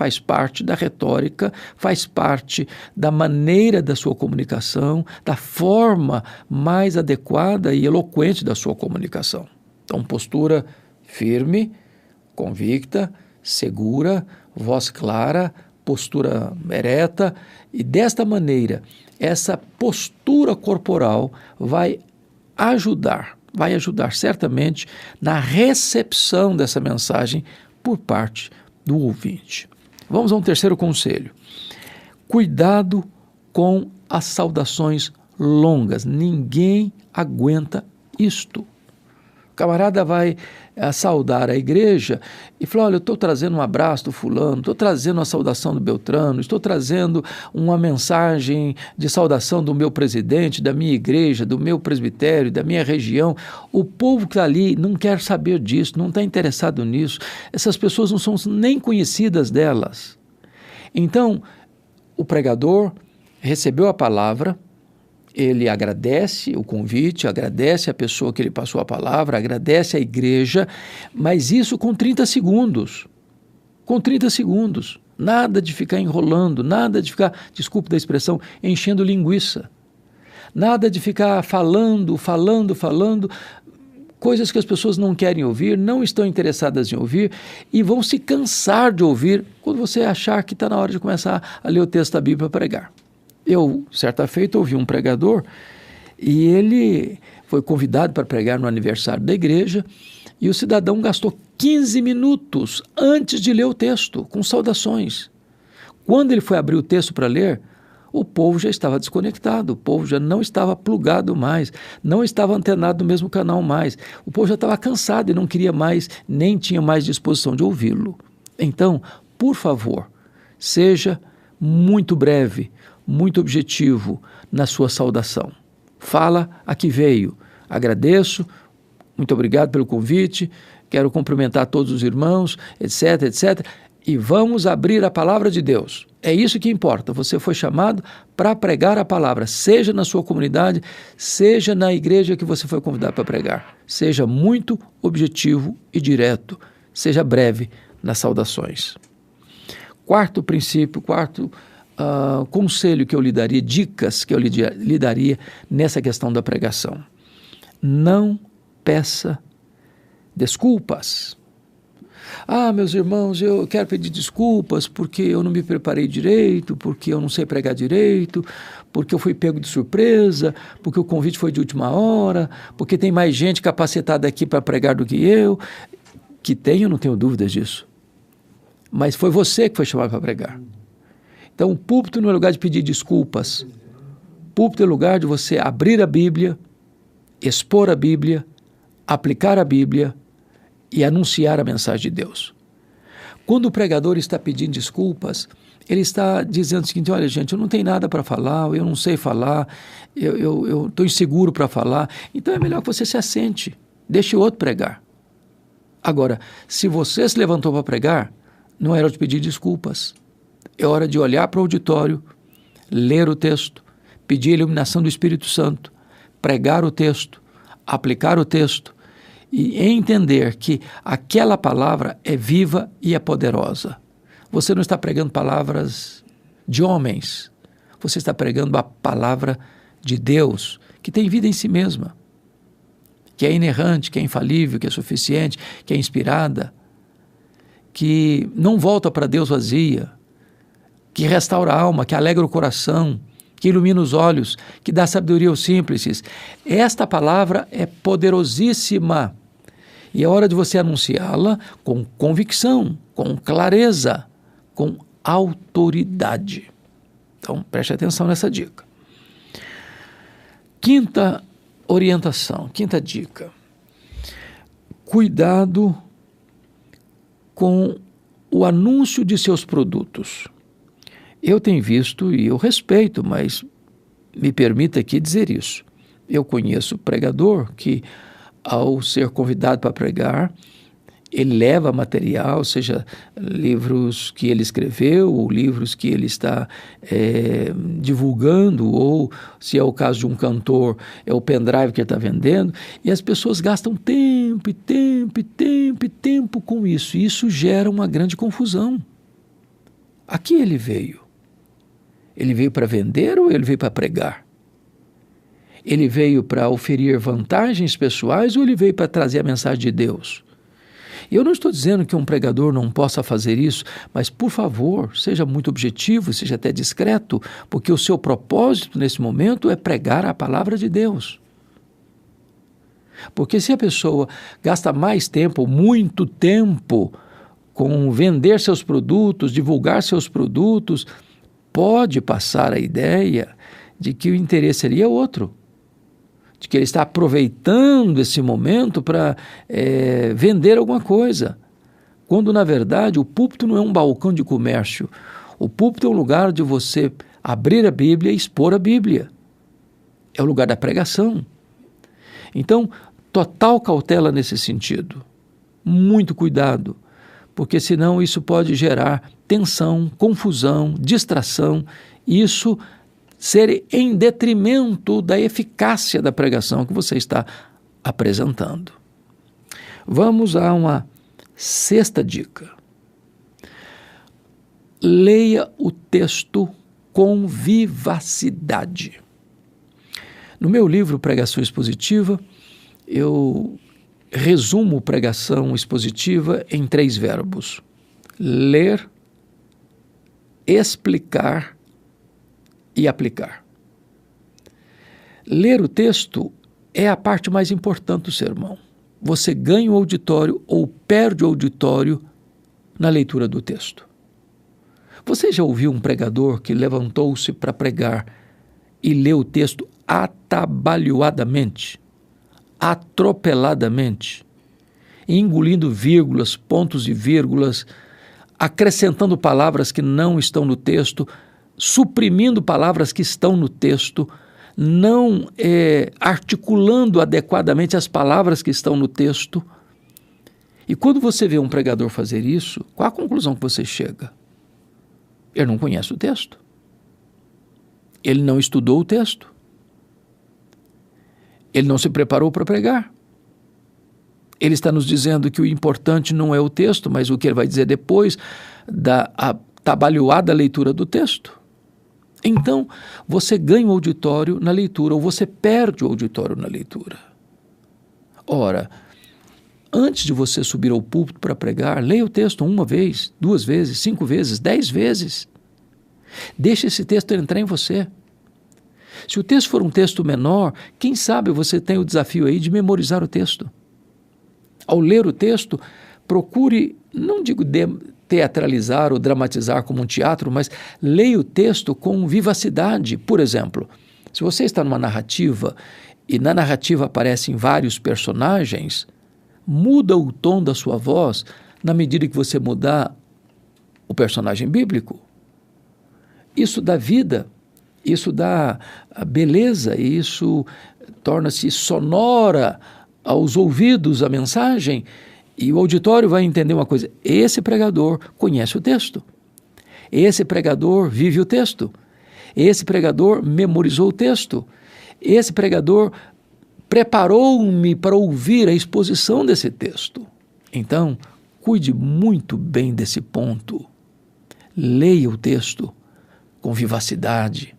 da retórica, faz parte da maneira da sua comunicação, da forma mais adequada e eloquente da sua comunicação. Então, postura firme, convicta, segura, voz clara, postura ereta, e desta maneira, essa postura corporal vai ajudar certamente na recepção dessa mensagem por parte do ouvinte. Vamos a um terceiro conselho. Cuidado com as saudações longas. Ninguém aguenta isto. O camarada vai saudar a igreja e fala, olha, eu estou trazendo um abraço do fulano, estou trazendo uma saudação do Beltrano, estou trazendo uma mensagem de saudação do meu presidente, da minha igreja, do meu presbitério, da minha região. O povo que está ali não quer saber disso, não está interessado nisso. Essas pessoas não são nem conhecidas delas. Então, o pregador recebeu a palavra, ele agradece o convite, agradece a pessoa que ele passou a palavra, agradece a igreja, mas isso com 30 segundos. Com 30 segundos. Nada de ficar enrolando, nada de ficar, desculpe da expressão, enchendo linguiça. Nada de ficar falando, coisas que as pessoas não querem ouvir, não estão interessadas em ouvir e vão se cansar de ouvir quando você achar que está na hora de começar a ler o texto da Bíblia para pregar. Eu, certa feita, ouvi um pregador e ele foi convidado para pregar no aniversário da igreja e o cidadão gastou 15 minutos antes de ler o texto, com saudações. Quando ele foi abrir o texto para ler, o povo já estava desconectado, o povo já não estava plugado mais, não estava antenado no mesmo canal mais. O povo já estava cansado e não queria mais, nem tinha mais disposição de ouvi-lo. Então, por favor, seja muito breve, muito objetivo na sua saudação. Fala a que veio. Agradeço, muito obrigado pelo convite, quero cumprimentar todos os irmãos, etc, etc. E vamos abrir a palavra de Deus. É isso que importa. Você foi chamado para pregar a palavra, seja na sua comunidade, seja na igreja que você foi convidado para pregar. Seja muito objetivo e direto. Seja breve nas saudações. Quarto princípio, conselho que eu lhe daria, dicas que eu lhe daria nessa questão da pregação. Não peça desculpas. Ah, meus irmãos, eu quero pedir desculpas porque eu não me preparei direito, porque eu não sei pregar direito, porque eu fui pego de surpresa, porque o convite foi de última hora, porque tem mais gente capacitada aqui para pregar do que eu. Que tem, eu não tenho dúvidas disso. Mas foi você que foi chamado para pregar. Então, o púlpito não é lugar de pedir desculpas. O púlpito é lugar de você abrir a Bíblia, expor a Bíblia, aplicar a Bíblia e anunciar a mensagem de Deus. Quando o pregador está pedindo desculpas, ele está dizendo o seguinte: olha, gente, eu não tenho nada para falar, eu não sei falar, eu estou inseguro para falar, então é melhor que você se assente, deixe o outro pregar. Agora, se você se levantou para pregar, não é hora de pedir desculpas. É hora de olhar para o auditório, ler o texto, pedir a iluminação do Espírito Santo, pregar o texto, aplicar o texto e entender que aquela palavra é viva e é poderosa. Você não está pregando palavras de homens, você está pregando a palavra de Deus, que tem vida em si mesma, que é inerrante, que é infalível, que é suficiente, que é inspirada, que não volta para Deus vazia, que restaura a alma, que alegra o coração, que ilumina os olhos, que dá sabedoria aos simples. Esta palavra é poderosíssima e é hora de você anunciá-la com convicção, com clareza, com autoridade. Então, preste atenção nessa dica. Quinta orientação, quinta dica. Cuidado com o anúncio de seus produtos. Eu tenho visto e eu respeito, mas me permita aqui dizer isso. Eu conheço pregador que, ao ser convidado para pregar, ele leva material, seja livros que ele escreveu, ou livros que ele está divulgando, ou, se é o caso de um cantor, é o pendrive que ele está vendendo, e as pessoas gastam tempo, e tempo, e tempo, e tempo com isso, e isso gera uma grande confusão. A que ele veio? Ele veio para vender ou ele veio para pregar? Ele veio para oferir vantagens pessoais ou ele veio para trazer a mensagem de Deus? Eu não estou dizendo que um pregador não possa fazer isso, mas, por favor, seja muito objetivo, seja até discreto, porque o seu propósito nesse momento é pregar a palavra de Deus. Porque se a pessoa gasta mais tempo, muito tempo, com vender seus produtos, divulgar seus produtos, pode passar a ideia de que o interesse seria outro, de que ele está aproveitando esse momento para vender alguma coisa, quando na verdade o púlpito não é um balcão de comércio, o púlpito é um lugar de você abrir a Bíblia e expor a Bíblia, é o lugar da pregação. Então, total cautela nesse sentido, muito cuidado, porque senão isso pode gerar tensão, confusão, distração, e isso ser em detrimento da eficácia da pregação que você está apresentando. Vamos a uma sexta dica. Leia o texto com vivacidade. No meu livro Pregação Expositiva, eu resumo pregação expositiva em 3 verbos: ler, explicar e aplicar. Ler o texto é a parte mais importante do sermão. Você ganha o auditório ou perde o auditório na leitura do texto. Você já ouviu um pregador que levantou-se para pregar e leu o texto atabalhoadamente, atropeladamente, engolindo vírgulas, pontos e vírgulas, acrescentando palavras que não estão no texto, suprimindo palavras que estão no texto, não articulando adequadamente as palavras que estão no texto? E quando você vê um pregador fazer isso, qual a conclusão que você chega? Ele não conhece o texto. Ele não estudou o texto. Ele não se preparou para pregar. Ele está nos dizendo que o importante não é o texto, mas o que ele vai dizer depois da atabalhoada leitura do texto. Então, você ganha o auditório na leitura ou você perde o auditório na leitura. Ora, Antes de você subir ao púlpito para pregar, leia o texto 1 vez, 2 vezes, 5 vezes, 10 vezes. Deixe esse texto entrar em você. Se o texto for um texto menor, quem sabe você tem o desafio aí de memorizar o texto. Ao ler o texto, procure, não digo teatralizar ou dramatizar como um teatro, mas leia o texto com vivacidade. Por exemplo, se você está numa narrativa e na narrativa aparecem vários personagens, muda o tom da sua voz na medida que você mudar o personagem bíblico. Isso dá vida, isso dá beleza, isso torna-se sonora aos ouvidos a mensagem, e o auditório vai entender uma coisa: esse pregador conhece o texto, esse pregador vive o texto, esse pregador memorizou o texto, esse pregador preparou-me para ouvir a exposição desse texto. Então, cuide muito bem desse ponto. Leia o texto com vivacidade,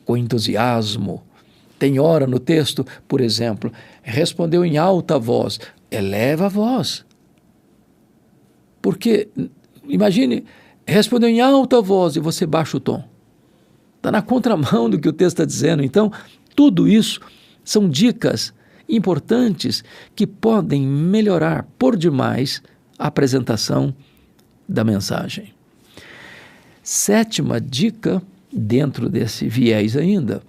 com entusiasmo. Tem hora no texto, por exemplo, respondeu em alta voz, eleva a voz. Porque, imagine, respondeu em alta voz e você baixa o tom. Está na contramão do que o texto está dizendo. Então, tudo isso são dicas importantes que podem melhorar por demais a apresentação da mensagem. 7ª dica, dentro desse viés ainda,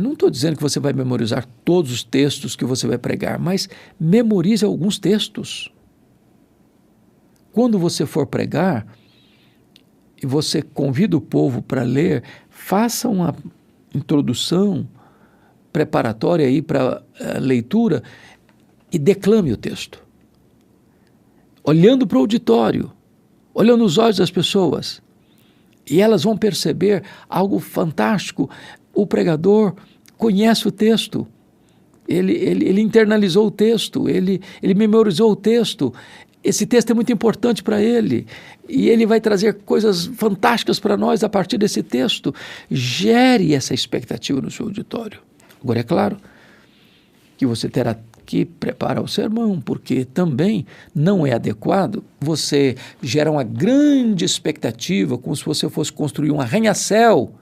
não estou dizendo que você vai memorizar todos os textos que você vai pregar, mas memorize alguns textos. Quando você for pregar e você convida o povo para ler, faça uma introdução preparatória aí para a leitura e declame o texto. Olhando para o auditório, olhando nos olhos das pessoas, e elas vão perceber algo fantástico. O pregador conhece o texto, ele internalizou o texto, ele memorizou o texto. Esse texto é muito importante para ele, e ele vai trazer coisas fantásticas para nós a partir desse texto. Gere essa expectativa no seu auditório. Agora, é claro que você terá que preparar o sermão, porque também não é adequado você gerar uma grande expectativa, como se você fosse construir um arranha-céu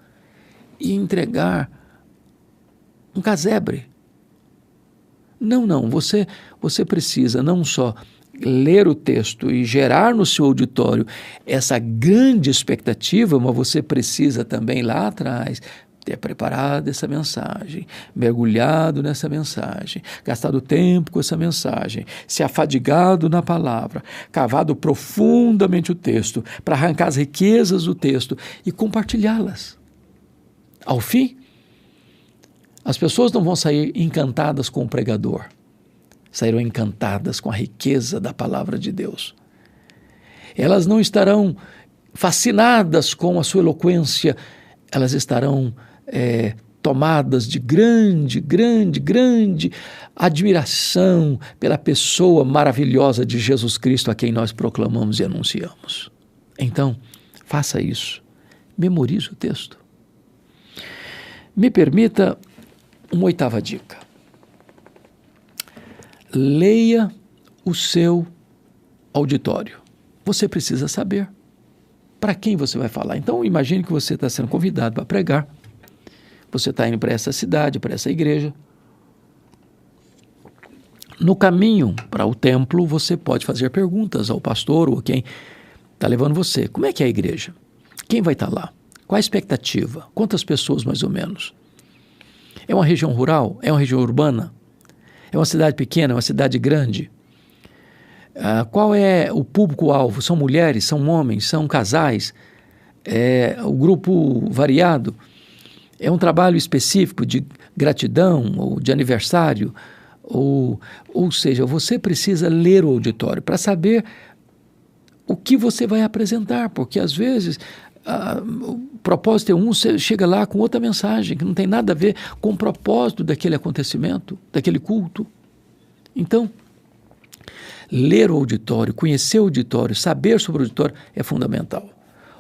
e entregar um casebre. Não, você precisa não só ler o texto e gerar no seu auditório essa grande expectativa, mas você precisa também lá atrás ter preparado essa mensagem, mergulhado nessa mensagem, gastado tempo com essa mensagem, se afadigado na palavra, cavado profundamente o texto, para arrancar as riquezas do texto e compartilhá-las. Ao fim, as pessoas não vão sair encantadas com o pregador, sairão encantadas com a riqueza da palavra de Deus. Elas não estarão fascinadas com a sua eloquência, elas estarão tomadas de grande admiração pela pessoa maravilhosa de Jesus Cristo, a quem nós proclamamos e anunciamos. Então, faça isso. Memorize o texto. Me permita uma 8ª dica. Leia o seu auditório. Você precisa saber para quem você vai falar. Então, imagine que você está sendo convidado para pregar. Você está indo para essa cidade, para essa igreja. No caminho para o templo, você pode fazer perguntas ao pastor ou quem está levando você. Como é que é a igreja? Quem vai estar lá? Qual a expectativa? Quantas pessoas, mais ou menos? É uma região rural? É uma região urbana? É uma cidade pequena? É uma cidade grande? Qual é o público-alvo? São mulheres? São homens? São casais? É o grupo variado? É um trabalho específico de gratidão ou de aniversário? Ou seja, você precisa ler o auditório para saber o que você vai apresentar, porque às vezes o propósito é você chega lá com outra mensagem que não tem nada a ver com o propósito daquele acontecimento, daquele culto. Então, ler o auditório, conhecer o auditório, saber sobre o auditório é fundamental.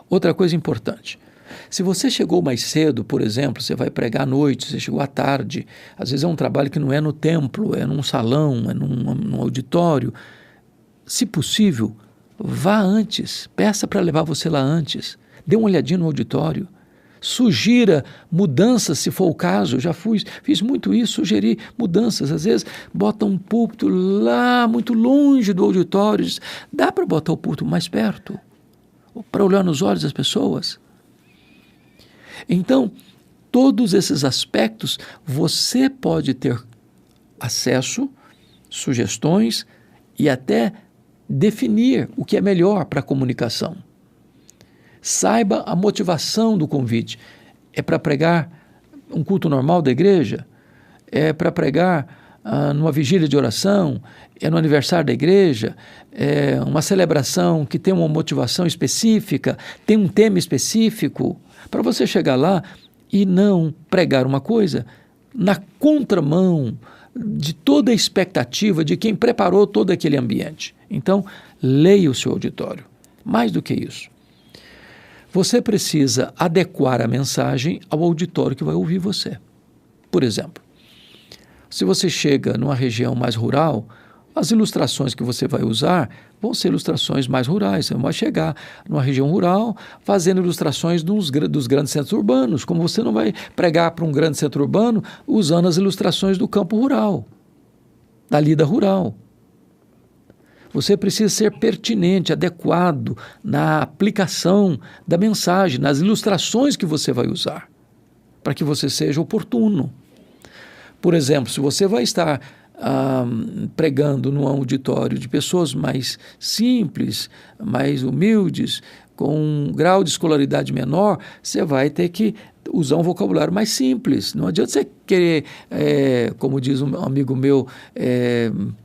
Outra coisa importante, Se você chegou mais cedo, por exemplo, você vai pregar à noite, você chegou à tarde, às vezes é um trabalho que não é no templo, é num salão, é num auditório. Se possível, vá antes, peça para levar você lá antes, dê uma olhadinha no auditório, sugira mudanças se for o caso. Eu já fiz muito isso, sugeri mudanças. Às vezes bota um púlpito lá muito longe do auditório, dá para botar o púlpito mais perto, para olhar nos olhos das pessoas. Então, todos esses aspectos você pode ter acesso, sugestões e até definir o que é melhor para a comunicação. Saiba a motivação do convite. É para pregar um culto normal da igreja? É para pregar numa vigília de oração? É no aniversário da igreja? É uma celebração que tem uma motivação específica? Tem um tema específico? Para você chegar lá e não pregar uma coisa na contramão de toda a expectativa de quem preparou todo aquele ambiente. Então, leia o seu auditório. Mais do que isso, você precisa adequar a mensagem ao auditório que vai ouvir você. Por exemplo, se você chega numa região mais rural, as ilustrações que você vai usar vão ser ilustrações mais rurais. Você vai chegar numa região rural fazendo ilustrações dos grandes centros urbanos, como você não vai pregar para um grande centro urbano usando as ilustrações do campo rural, da lida rural. Você precisa ser pertinente, adequado na aplicação da mensagem, nas ilustrações que você vai usar, para que você seja oportuno. Por exemplo, se você vai estar pregando num auditório de pessoas mais simples, mais humildes, com um grau de escolaridade menor, você vai ter que usar um vocabulário mais simples. Não adianta você querer, como diz um amigo meu,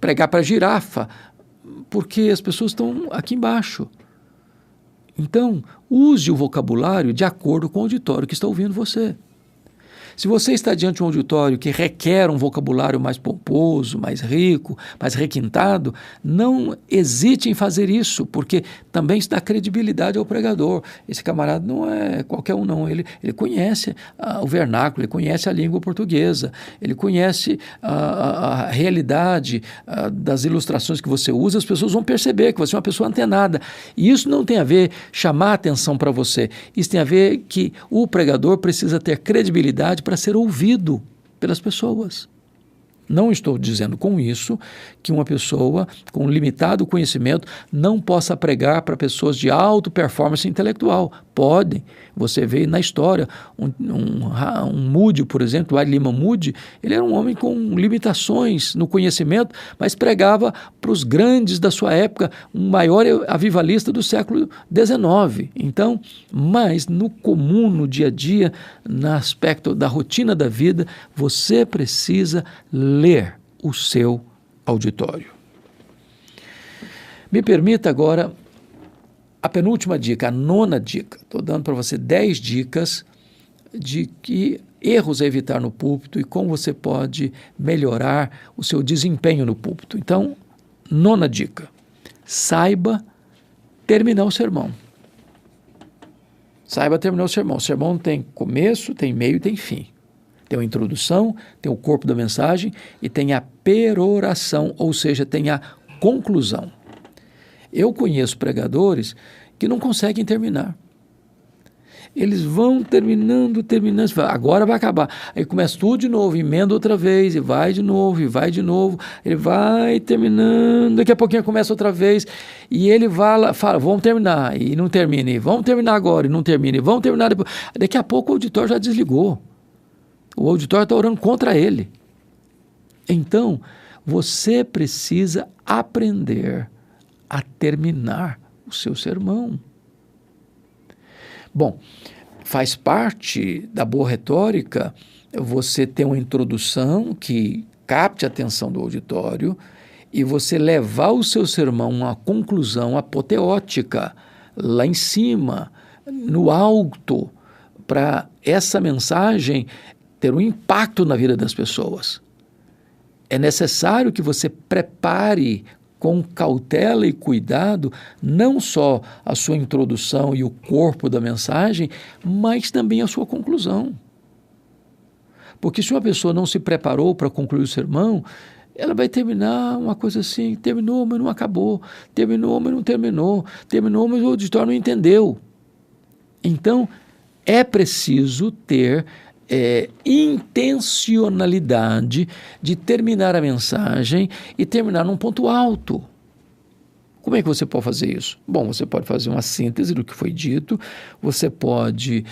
pregar para girafa, porque as pessoas estão aqui embaixo. Então, use o vocabulário de acordo com o auditório que está ouvindo você. Se você está diante de um auditório que requer um vocabulário mais pomposo, mais rico, mais requintado, não hesite em fazer isso, porque também isso dá credibilidade ao pregador. Esse camarada não é qualquer um, não. Ele conhece o vernáculo, ele conhece a língua portuguesa, ele conhece a realidade das ilustrações que você usa. As pessoas vão perceber que você é uma pessoa antenada. E isso não tem a ver chamar a atenção para você. Isso tem a ver que o pregador precisa ter credibilidade para ser ouvido pelas pessoas. Não estou dizendo com isso que uma pessoa com limitado conhecimento não possa pregar para pessoas de alta performance intelectual. Podem. Você vê na história um Moody, por exemplo, o Lima Moody, ele era um homem com limitações no conhecimento, mas pregava para os grandes da sua época, um maior avivalista do século XIX. Então, mas no comum, no dia a dia, no aspecto da rotina da vida, você precisa ler o seu auditório. Me permita agora a penúltima dica, a 9ª dica. Estou dando para você 10 dicas de que erros a evitar no púlpito e como você pode melhorar o seu desempenho no púlpito. Então, 9ª dica, saiba terminar o sermão. Saiba terminar o sermão. O sermão tem começo, tem meio e tem fim. Tem a introdução, tem o corpo da mensagem e tem a peroração, ou seja, tem a conclusão. Eu conheço pregadores que não conseguem terminar. Eles vão terminando, agora vai acabar. Aí começa tudo de novo, emenda outra vez, e vai de novo, ele vai terminando, daqui a pouquinho começa outra vez, e ele fala, vamos terminar, e não termina, e vamos terminar agora, e não termina, e vamos terminar depois. Daqui a pouco o auditório já desligou. O auditório está orando contra ele. Então, você precisa aprender a terminar o seu sermão. Bom, faz parte da boa retórica você ter uma introdução que capte a atenção do auditório e você levar o seu sermão a uma conclusão apoteótica, lá em cima, no alto, para essa mensagem ter um impacto na vida das pessoas. É necessário que você prepare com cautela e cuidado, não só a sua introdução e o corpo da mensagem, mas também a sua conclusão. Porque se uma pessoa não se preparou para concluir o sermão, ela vai terminar uma coisa assim, terminou, mas não acabou, terminou, mas não terminou, terminou, mas o auditório não entendeu. Então, é preciso ter intencionalidade de terminar a mensagem e terminar num ponto alto. Como é que você pode fazer isso? Bom, você pode fazer uma síntese do que foi dito, você pode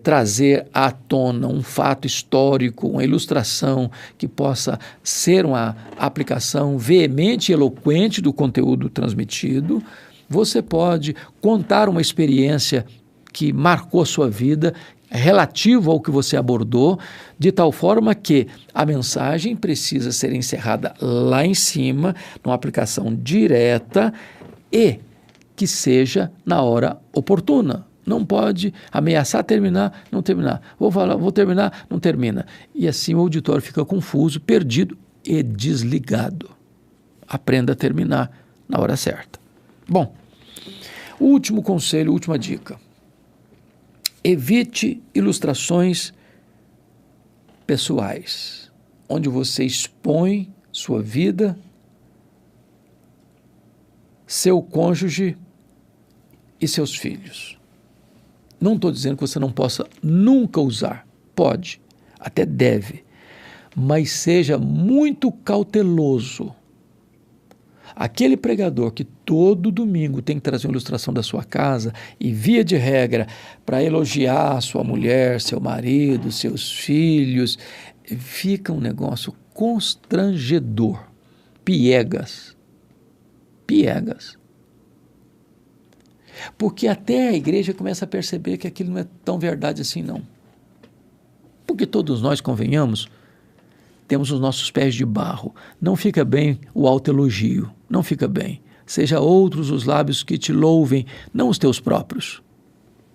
trazer à tona um fato histórico, uma ilustração que possa ser uma aplicação veemente e eloquente do conteúdo transmitido, você pode contar uma experiência que marcou a sua vida, relativo ao que você abordou, de tal forma que a mensagem precisa ser encerrada lá em cima, numa aplicação direta e que seja na hora oportuna. Não pode ameaçar terminar, não terminar. Vou terminar, não termina. E assim o auditório fica confuso, perdido e desligado. Aprenda a terminar na hora certa. Bom, o último conselho, última dica. Evite ilustrações pessoais, onde você expõe sua vida, seu cônjuge e seus filhos. Não estou dizendo que você não possa nunca usar. Pode, até deve, mas seja muito cauteloso. Aquele pregador que todo domingo tem que trazer uma ilustração da sua casa e, via de regra, para elogiar sua mulher, seu marido, seus filhos, fica um negócio constrangedor. Piegas. Porque até a igreja começa a perceber que aquilo não é tão verdade assim, não. Porque todos nós, convenhamos, temos os nossos pés de barro. Não fica bem o autoelogio, não fica bem. Seja outros os lábios que te louvem, não os teus próprios.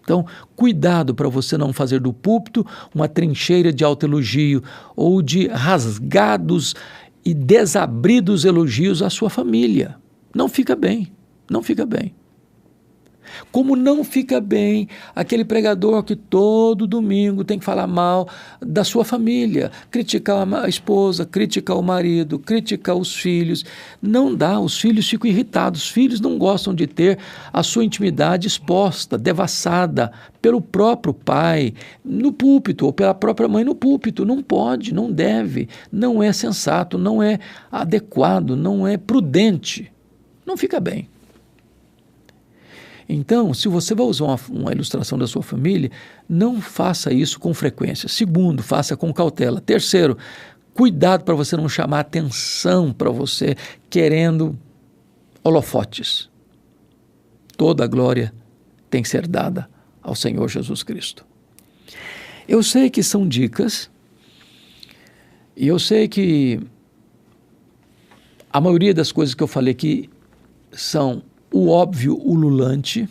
Então, cuidado para você não fazer do púlpito uma trincheira de autoelogio ou de rasgados e desabridos elogios à sua família. Não fica bem, não fica bem. Como não fica bem aquele pregador que todo domingo tem que falar mal da sua família, criticar a esposa, criticar o marido, criticar os filhos. Não dá, os filhos ficam irritados, os filhos não gostam de ter a sua intimidade exposta, devassada pelo próprio pai no púlpito ou pela própria mãe no púlpito. Não pode, não deve, não é sensato, não é adequado, não é prudente. Não fica bem. Então, se você vai usar uma ilustração da sua família, não faça isso com frequência. Segundo, faça com cautela. Terceiro, cuidado para você não chamar atenção para você querendo holofotes. Toda a glória tem que ser dada ao Senhor Jesus Cristo. Eu sei que são dicas, e eu sei que a maioria das coisas que eu falei aqui são o óbvio ululante.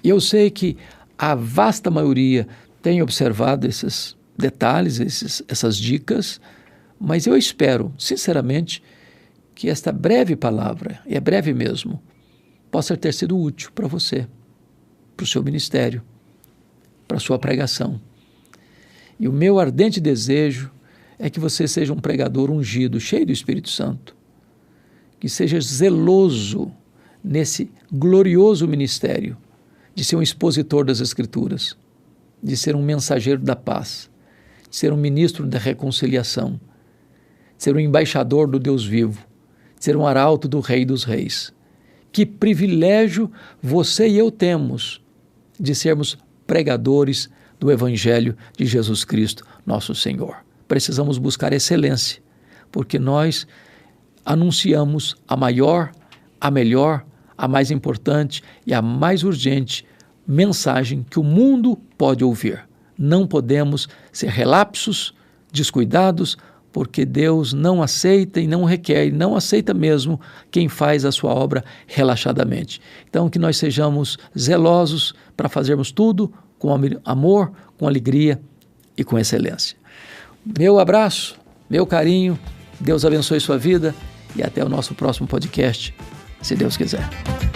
Eu sei que a vasta maioria tem observado esses detalhes, essas dicas, mas eu espero, sinceramente, que esta breve palavra, e é breve mesmo, possa ter sido útil para você, para o seu ministério, para a sua pregação. E o meu ardente desejo é que você seja um pregador ungido, cheio do Espírito Santo, que seja zeloso nesse glorioso ministério de ser um expositor das Escrituras, de ser um mensageiro da paz, de ser um ministro da reconciliação, de ser um embaixador do Deus vivo, de ser um arauto do Rei dos Reis. Que privilégio você e eu temos de sermos pregadores do Evangelho de Jesus Cristo, nosso Senhor. Precisamos buscar excelência, porque nós anunciamos a maior, a melhor, a mais importante e a mais urgente mensagem que o mundo pode ouvir. Não podemos ser relapsos, descuidados, porque Deus não aceita e não requer, e não aceita mesmo quem faz a sua obra relaxadamente. Então, que nós sejamos zelosos para fazermos tudo com amor, com alegria e com excelência. Meu abraço, meu carinho, Deus abençoe sua vida e até o nosso próximo podcast, se Deus quiser.